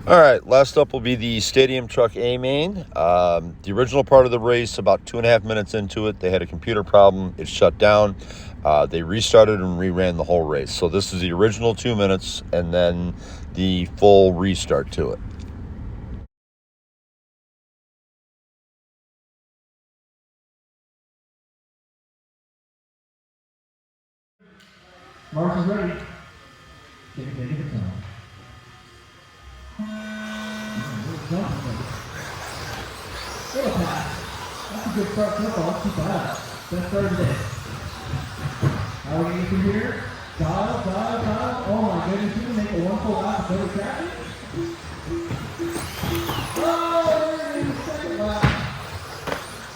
All right, last up will be the Stadium Truck A main. The original part of the race, about 2.5 minutes into it, they had a computer problem. It shut down. They restarted and reran the whole race. So this is the original 2 minutes and then the full restart to it. Mark is ready. Take a time. What a pass. That's a good start to the ball. Keep that. Best start of the day. How are we getting through here? Dial. Oh my goodness, you can make a 1 full lap of better traffic. Oh, there it is, second lap.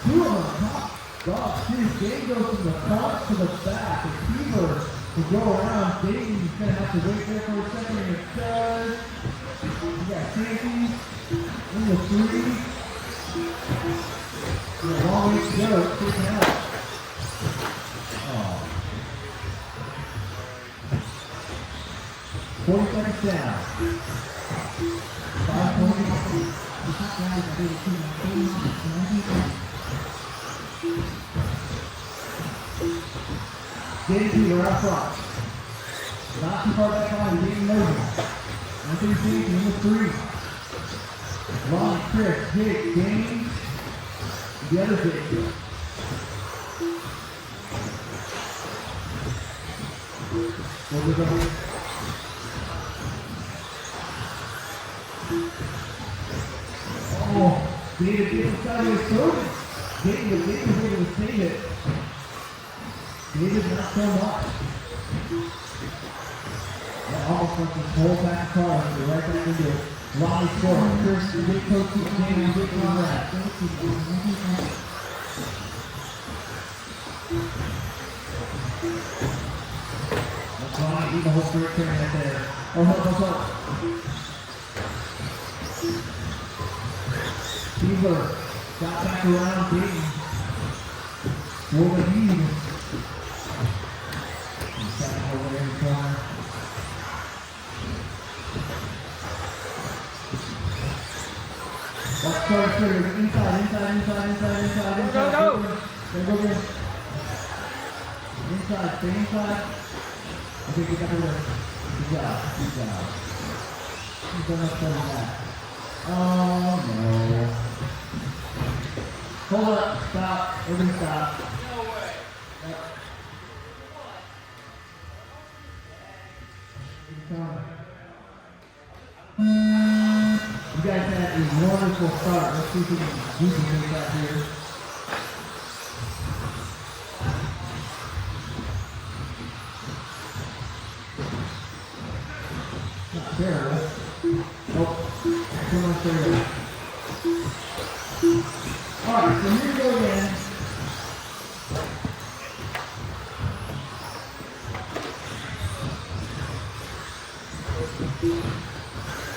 2 on top. God, Dave goes from the front to the back. The keeper to go around. Dayton's going to have to wait there for a second, and it does. You got Sandy in the 3. A long way to go. It's freaking out. Oh. 40 seconds down. 5 points. Getting Peter out front. Not too far back on, he's getting moving. Anthony Steve in the 3. Ron, Chris, Jake, James, the other Jake. Oh, David gets inside of his shoulder. David was able to save it. David not so much. That almost went this whole back car right back into it. Ronnie scored. Chris, the big coach, keeps getting a big comrade. That's Ronnie, leave the whole straight turn right there. Oh, help. Beaver got back around Dayton. For the lead. He's got it over there in the corner. Let's start through. Inside. Go. Inside, stay inside. I think we got to work. Good job. He's done much better than that. Oh no. Hold up, stop. Everybody stop. No way. You guys had a wonderful start. Let's see if we can duplicate that here. Not terrible. Nope. Too much there. Alright, so here we go again.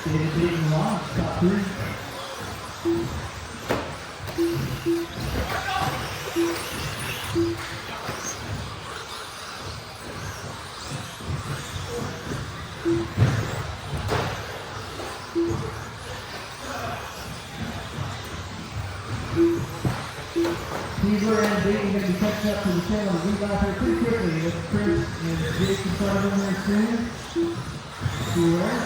David Dayton long, top 3. Beaver and Dayton going to be catching up to the tail of the lead out here pretty quickly. With Chris and Jake in front of them there soon. See where?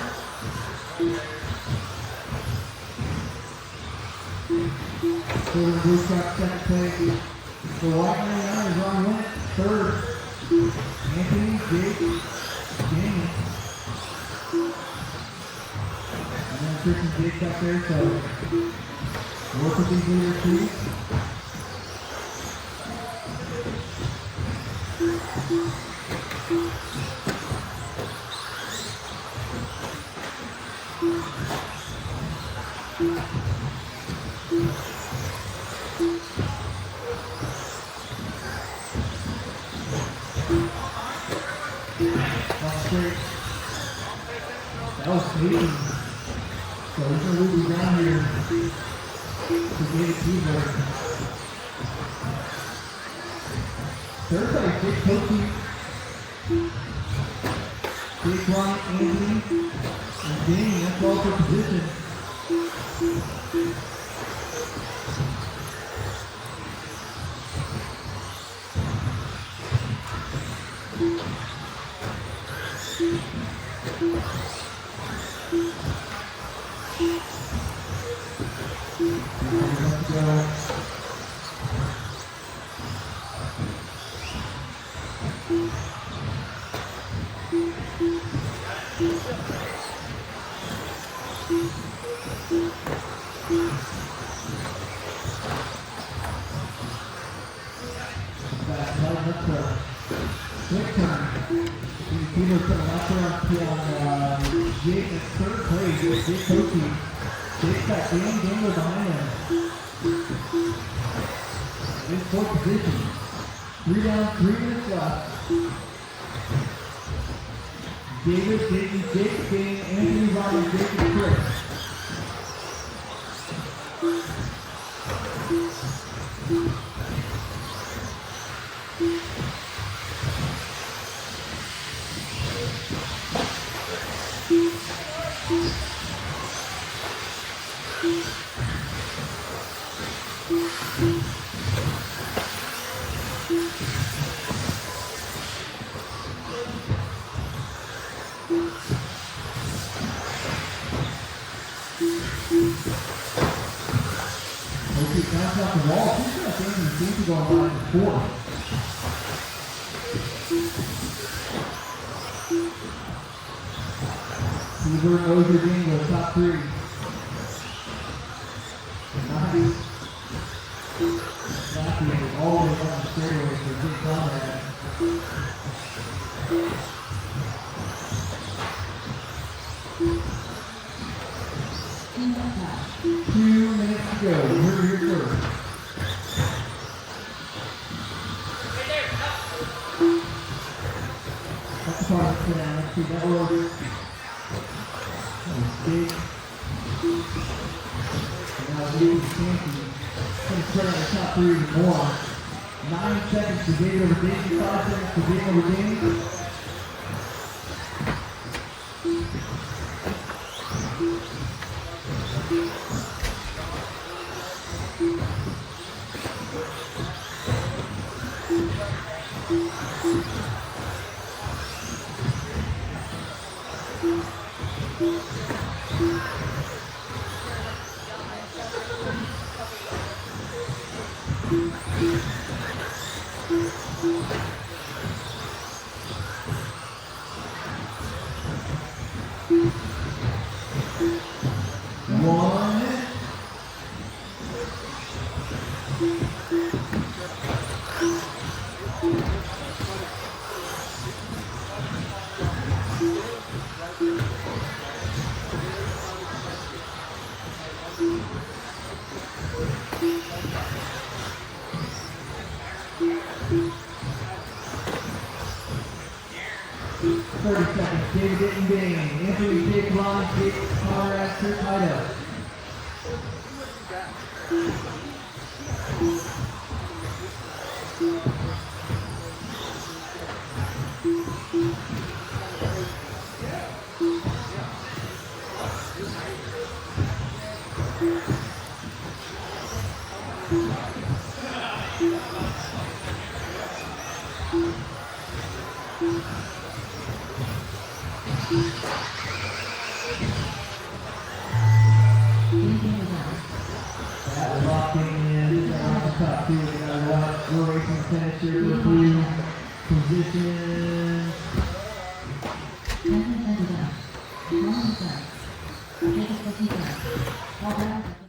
Silver Blue Truck second place. The white man now is on win. Third. Anthony, Jake, Jamie. And then Chris and Jake back there, so work with these leaders too. That was sneaky. So he's going to move you down here to get a keyboard. Third place, Jake Coaching. Jake Ron, Anthony. And gaining, that's all for position. Let's go. Back, let's go. Quick turn. Peter put a left turn on Jake in third place. Jake coaching. Jake's got Daniel behind him. In fourth position. 3 down, 3 minutes left. David, Jake, Dane, Anthony, Ryan, Jake, and Chris. Okay, bounce off the wall. She's got Dane and seems to go on line 4. Hubert, Ozier, Dane, top 3. Nice. Lafayette all the way down the straightaway for a big combat. Two minutes to go. We're here first. That's the part of the let's see that order. That was big. And now Lee is champion. Going to spread on the top 3 even more. 9 seconds to Dane over Dane. 5 seconds to Dane over Dane. David Ditton Dane, Anthony Jake Ron, Jake Conrad, Chris Ida. That was locking in. That was the top 2. We're racing the finish here for a few positions. All